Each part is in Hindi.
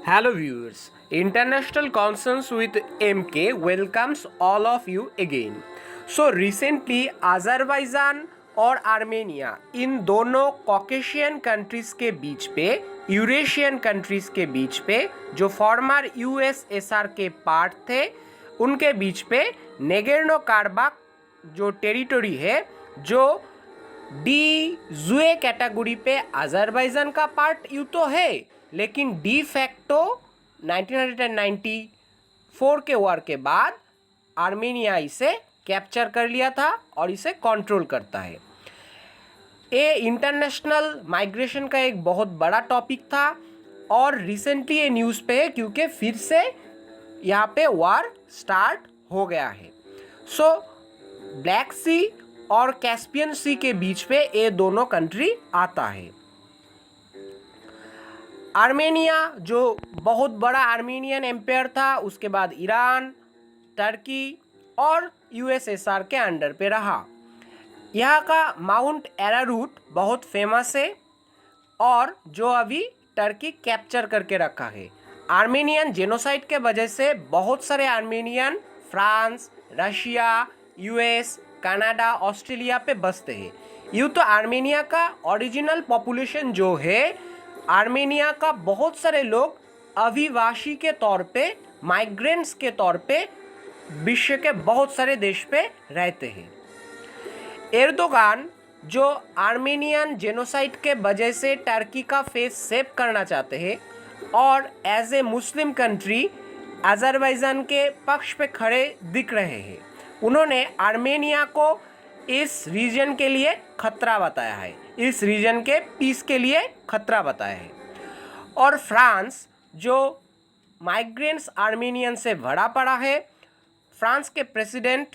Hello viewers, International Concerns with MK welcomes all of you again. So recently Azerbaijan और आर्मेनिया इन दोनों कॉकेशियन कंट्रीज़ के बीच पे यूरेशियन कंट्रीज़ के बीच पे जो फॉर्मर यूएसएसआर के पार्ट थे उनके बीच पे नेगोर्नो कराबाख जो टेरिटरी है जो डी जुए कैटेगरी पे अज़रबैजान का पार्ट यूँ तो है लेकिन डी फैक्टो 1994 के वार के बाद आर्मेनिया इसे कैप्चर कर लिया था और इसे कंट्रोल करता है। ये इंटरनेशनल माइग्रेशन का एक बहुत बड़ा टॉपिक था और रिसेंटली ये न्यूज़ पे है क्योंकि फिर से यहाँ पे वार स्टार्ट हो गया है। सो ब्लैक सी और कैस्पियन सी के बीच पे ये दोनों कंट्री आता है। आर्मेनिया जो बहुत बड़ा आर्मेनियन एम्पायर था उसके बाद ईरान, टर्की और यूएसएसआर के अंडर पे रहा। यहाँ का माउंट एरारूट बहुत फेमस है और जो अभी टर्की कैप्चर करके रखा है। आर्मेनियन जेनोसाइड के वजह से बहुत सारे Armenian France, Russia, US, Canada, Australia पे बसते हैं। यूँ तो आर्मेनिया का ओरिजिनल पॉपुलेशन जो है आर्मेनिया का बहुत सारे लोग अभिवासी के तौर पे माइग्रेंट्स के तौर पे विश्व के बहुत सारे देश पे रहते हैं। एर्दोगान जो आर्मेनियन जेनोसाइड के वजह से टर्की का फेस सेव करना चाहते हैं और as a Muslim country Azerbaijan के पक्ष पे खड़े दिख रहे हैं। उन्होंने आर्मेनिया को इस रीजन के लिए खतरा बताया है, इस रीजन के पीस के लिए खतरा बताया है। और फ्रांस जो माइग्रेंट्स आर्मेनियन से भरा पड़ा है, फ्रांस के प्रेसिडेंट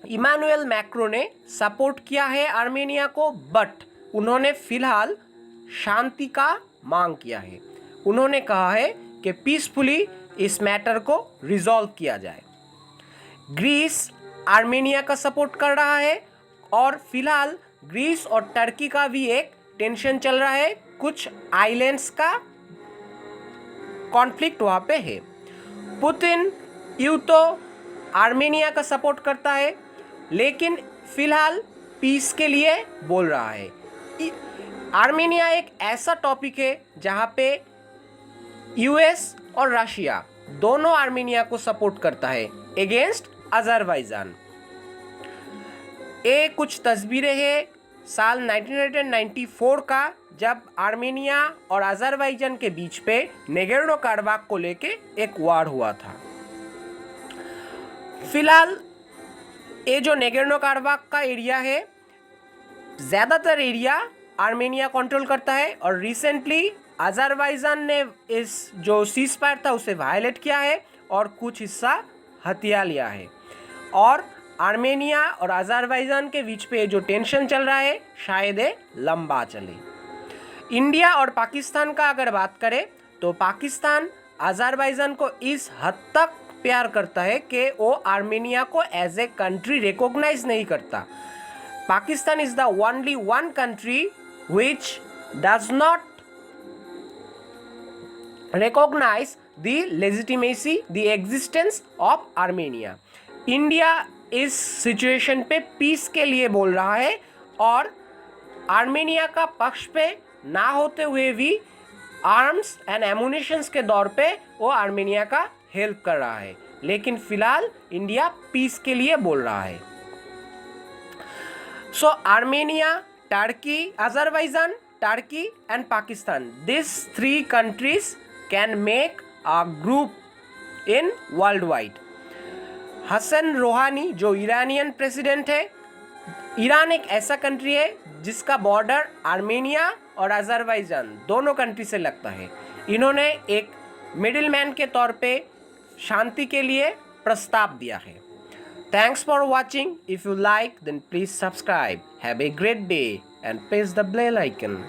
इमानुएल मैक्रो ने सपोर्ट किया है आर्मेनिया को, बट उन्होंने फिलहाल शांति का मांग किया है। उन्होंने कहा है कि पीसफुली इस मैटर को रिजॉल्व किया जाए। ग्रीस आर्मेनिया का सपोर्ट कर रहा है और फिलहाल ग्रीस और टर्की का भी एक टेंशन चल रहा है, कुछ आइलैंड्स का कॉन्फ्लिक्ट वहाँ पे है। पुतिन यूँ तो आर्मेनिया का सपोर्ट करता है लेकिन फिलहाल पीस के लिए बोल रहा है। आर्मेनिया एक ऐसा टॉपिक है जहाँ पे यूएस और रशिया दोनों आर्मेनिया को सपोर्ट करता है अगेंस्ट अज़रबैजान। ये कुछ तस्वीरें हैं साल 1994 का जब आर्मेनिया और अज़रबैजान के बीच पे नेगोर्नो कराबाख को लेके एक वार हुआ था। फिलहाल ये जो नेगोर्नो कराबाख का एरिया है ज़्यादातर एरिया आर्मेनिया कंट्रोल करता है और रिसेंटली अज़रबैजान ने इस जो सीज फायर था उसे वायलेट किया है और कुछ हिस्सा हथिया लिया है और आर्मेनिया और अज़रबैजान के बीच पे जो टेंशन चल रहा है शायद ये लंबा चले। इंडिया और पाकिस्तान का अगर बात करें तो पाकिस्तान अज़रबैजान को इस हद तक प्यार करता है कि वो आर्मेनिया को एज ए कंट्री रिकॉग्नाइज नहीं करता। Pakistan is the only one country which does not recognize the legitimacy, the existence of Armenia. India इस सिचुएशन पे पीस के लिए बोल रहा है और आर्मेनिया का पक्ष पे ना होते हुए भी आर्म्स एंड एमुनिशंस के दौर पे वो आर्मेनिया का हेल्प कर रहा है, लेकिन फिलहाल इंडिया पीस के लिए बोल रहा है। सो Armenia, Turkey, Azerbaijan, Turkey and Pakistan. These three countries can make a group in worldwide. Hassan Rouhani जो ईरानियन प्रेसिडेंट है, ईरान एक ऐसा कंट्री है जिसका बॉर्डर आर्मेनिया और अज़रबैजान दोनों कंट्री से लगता है। इन्होंने एक मिडिल मैन के तौर पे शांति के लिए प्रस्ताव दिया है। Thanks for watching. If you like, then please subscribe. Have a great day and press the bell icon.